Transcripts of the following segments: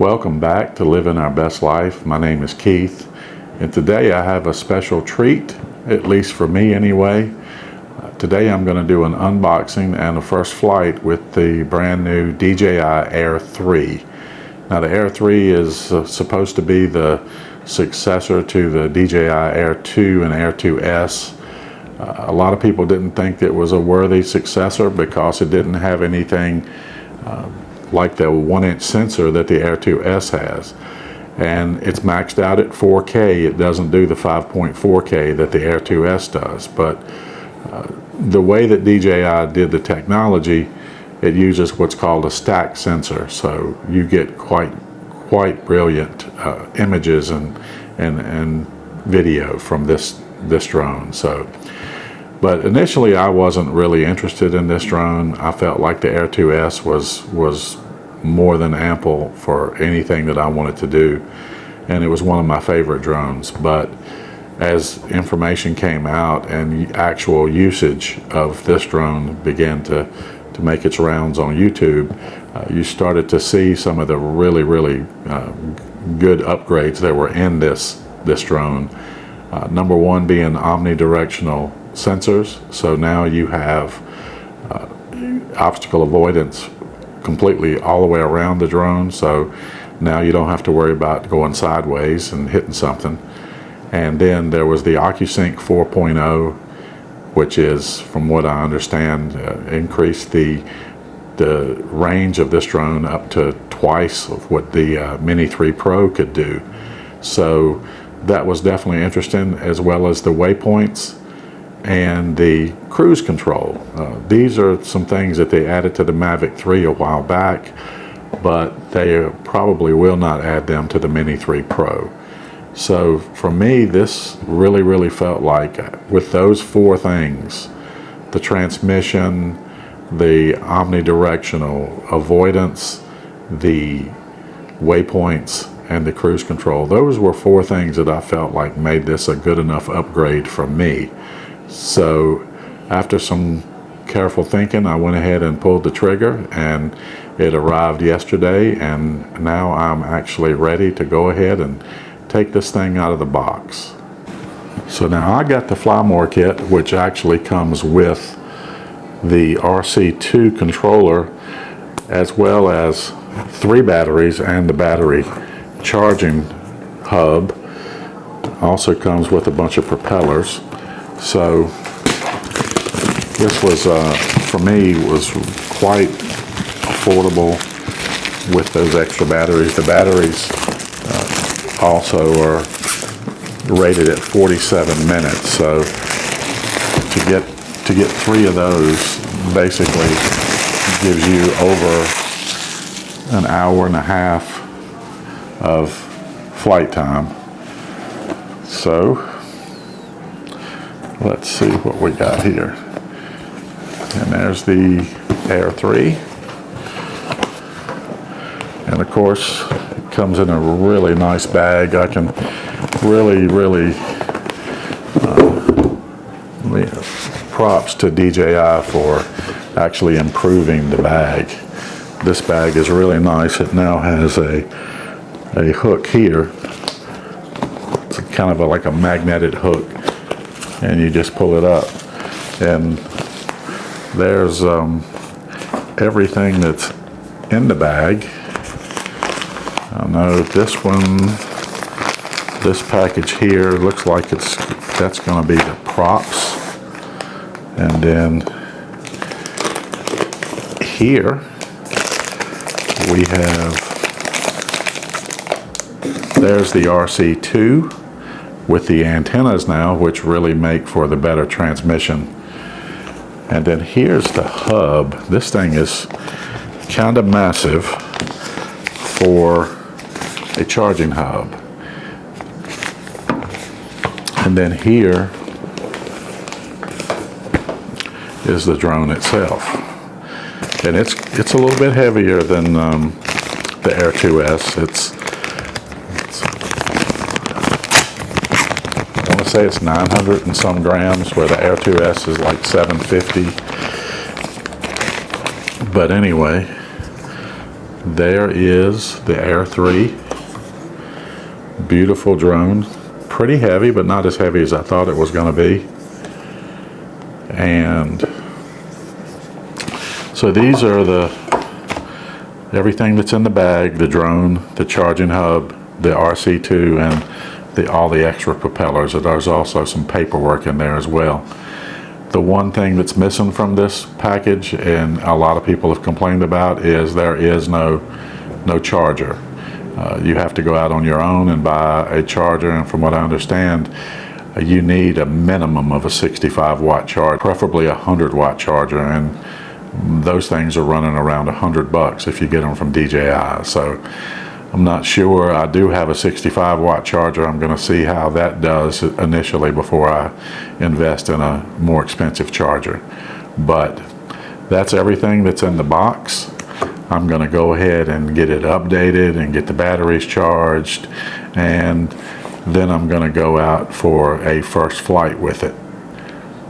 Welcome back to Living Our Best Life. My name is Keith, and today I have a special treat, at least for me anyway. Today I'm going to do an unboxing and a first flight with the brand new DJI Air 3. Now the Air 3 is supposed to be the successor to the DJI Air 2 and Air 2S. A lot of people didn't think it was a worthy successor because it didn't have anything like the 1-inch sensor that the Air 2S has, and it's maxed out at 4K. It doesn't do the 5.4K that the Air 2S does, but the way that DJI did the technology, it uses what's called a stack sensor, so you get quite brilliant images and video from this drone. But initially I wasn't really interested in this drone. I felt like the Air 2S was more than ample for anything that I wanted to do, and it was one of my favorite drones. But as information came out and actual usage of this drone began to make its rounds on YouTube, you started to see some of the really good upgrades that were in this drone. Number one being omnidirectional sensors. So now you have obstacle avoidance completely all the way around the drone, so now you don't have to worry about going sideways and hitting something. And then there was the OcuSync 4.0, which is, from what I understand, increased the range of this drone up to twice of what the Mini 3 Pro could do. So that was definitely interesting, as well as the waypoints and the cruise control. These are some things that they added to the Mavic 3 a while back, but they probably will not add them to the Mini 3 Pro. So for me, this really felt like, with those four things, the transmission, the omnidirectional avoidance, the waypoints, and the cruise control, those were four things that I felt like made this a good enough upgrade for me. So after some careful thinking, I went ahead and pulled the trigger, and it arrived yesterday, and now I'm actually ready to go ahead and take this thing out of the box. So now I got the Fly More kit, which actually comes with the RC2 controller, as well as 3 batteries and the battery charging hub. Also comes with a bunch of propellers. So this was, for me, was quite affordable with those extra batteries. The batteries also are rated at 47 minutes. So to get 3 of those basically gives you over an hour and a half of flight time. So let's see what we got here. And there's the Air 3. And of course, it comes in a really nice bag. I can really props to DJI for actually improving the bag. This bag is really nice. It now has a hook here. It's kind of like a magnetic hook, and you just pull it up, and there's everything that's in the bag. I know this package here looks like that's going to be the props, and then here we have, there's the RC2 with the antennas now, which really make for the better transmission. And then here's the hub. This thing is kind of massive for a charging hub. And then here is the drone itself. And it's a little bit heavier than the Air 2S. I want to say it's 900 and some grams, where the Air 2S is like 750. But anyway, There is the Air 3. Beautiful drone. Pretty heavy, but not as heavy as I thought it was going to be. And so these are everything that's in the bag: the drone, the charging hub, the RC2, and all the extra propellers. There's also some paperwork in there as well. The one thing that's missing from this package, and a lot of people have complained about, is there is no charger. You have to go out on your own and buy a charger, and from what I understand, you need a minimum of a 65 watt charger, preferably a 100 watt charger, and those things are running around $100 if you get them from DJI. So I'm not sure. I do have a 65 watt charger. I'm going to see how that does initially before I invest in a more expensive charger. But that's everything that's in the box. I'm going to go ahead and get it updated and get the batteries charged, and then I'm going to go out for a first flight with it.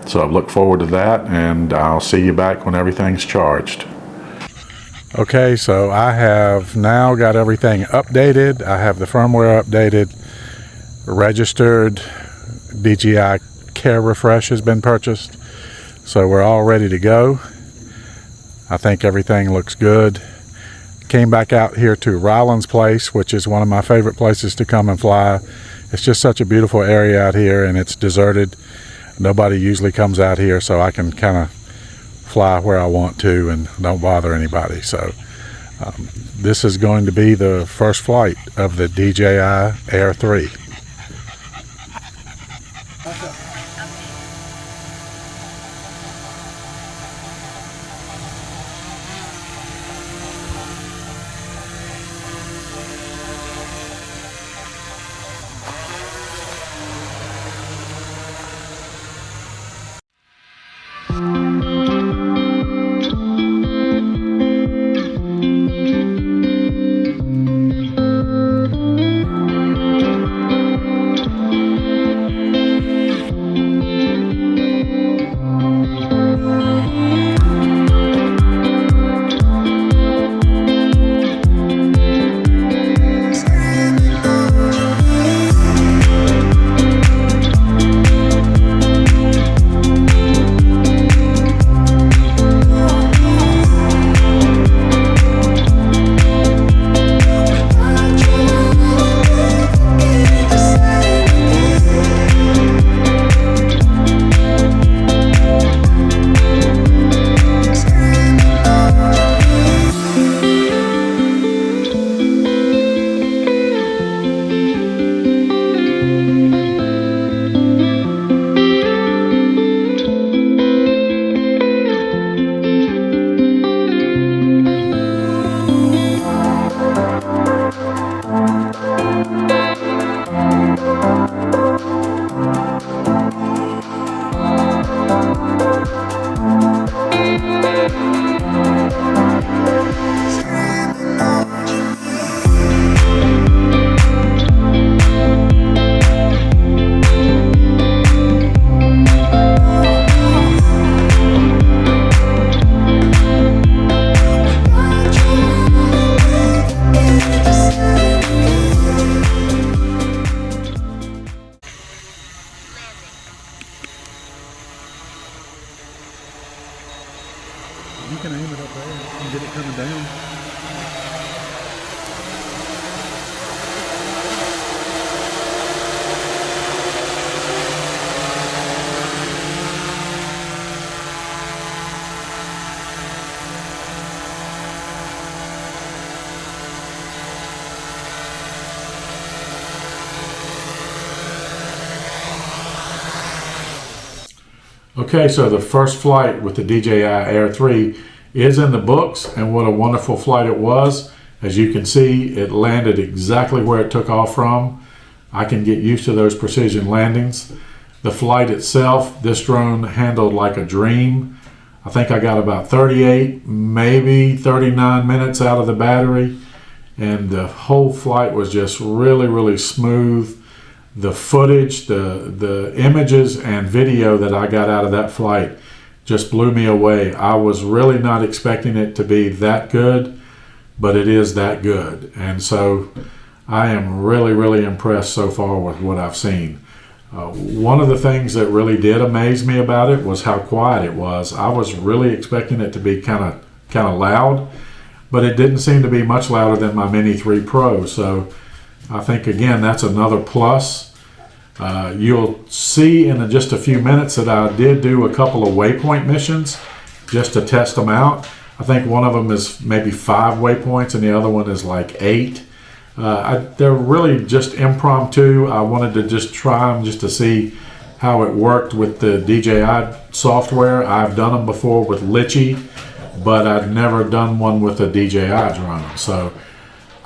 So I look forward to that, and I'll see you back when everything's charged. Okay, so I have now got everything updated. I have the firmware updated, registered, DJI Care refresh has been purchased. So we're all ready to go. I think everything looks good. Came back out here to Ryland's place, which is one of my favorite places to come and fly. It's just such a beautiful area out here, and it's deserted. Nobody usually comes out here, so I can kind of fly where I want to and don't bother anybody. So this is going to be the first flight of the DJI Air 3. You can aim it up there and get it coming down. Okay, so the first flight with the DJI Air 3 is in the books, and what a wonderful flight it was. As you can see, it landed exactly where it took off from. I can get used to those precision landings. The flight itself, this drone handled like a dream. I think I got about 38, maybe 39 minutes out of the battery, and the whole flight was just really, really smooth. The footage, the images and video that I got out of that flight just blew me away. I was really not expecting it to be that good, but it is that good. And so I am really, really impressed so far with what I've seen. One of the things that really did amaze me about it was how quiet it was. I was really expecting it to be kind of loud, but it didn't seem to be much louder than my Mini 3 Pro. So I think, again, that's another plus. You'll see in just a few minutes that I did do a couple of waypoint missions just to test them out. I think one of them is maybe 5 waypoints and the other one is like 8. They're really just impromptu. I wanted to just try them just to see how it worked with the DJI software. I've done them before with Litchi, but I'd never done one with a DJI drone. So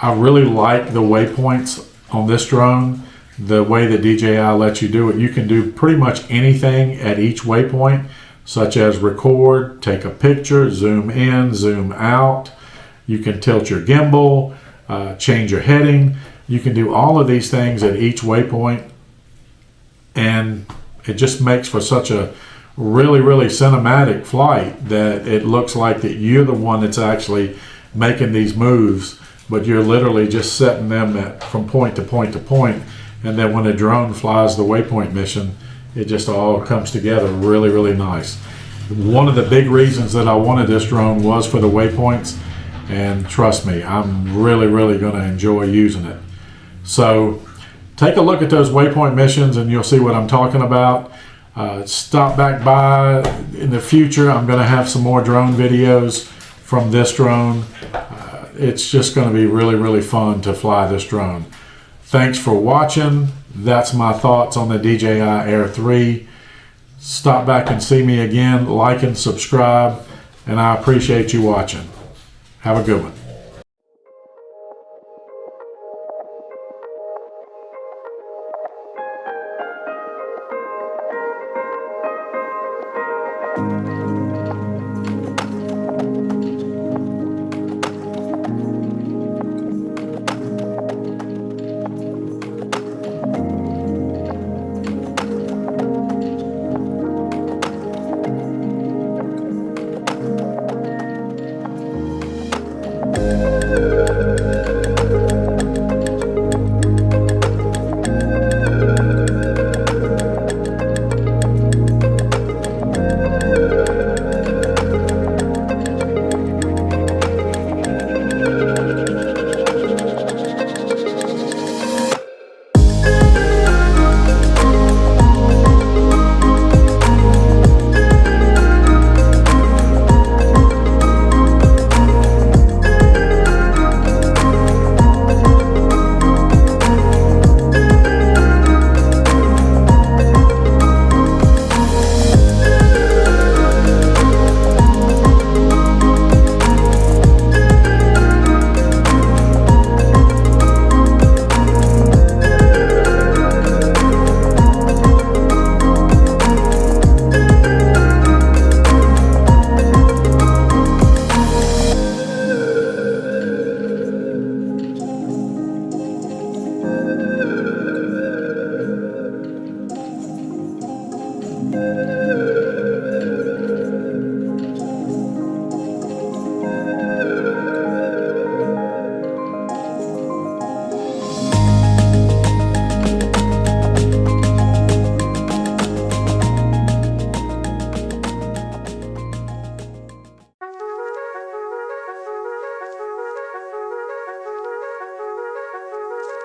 I really like the waypoints on this drone. The way that DJI lets you do it, you can do pretty much anything at each waypoint, such as record, take a picture, zoom in, zoom out. You can tilt your gimbal, change your heading. You can do all of these things at each waypoint, and it just makes for such a really, really cinematic flight that it looks like that you're the one that's actually making these moves, but you're literally just setting them from point to point to point. And then when a drone flies the waypoint mission, it just all comes together really, really nice. One of the big reasons that I wanted this drone was for the waypoints, and trust me, I'm really, really going to enjoy using it. So take a look at those waypoint missions and you'll see what I'm talking about. Stop back by in the future. I'm going to have some more drone videos from this drone. It's just going to be really, really fun to fly this drone. Thanks for watching. That's my thoughts on the DJI Air 3. Stop back and see me again. Like and subscribe, and I appreciate you watching. Have a good one.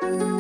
Thank you.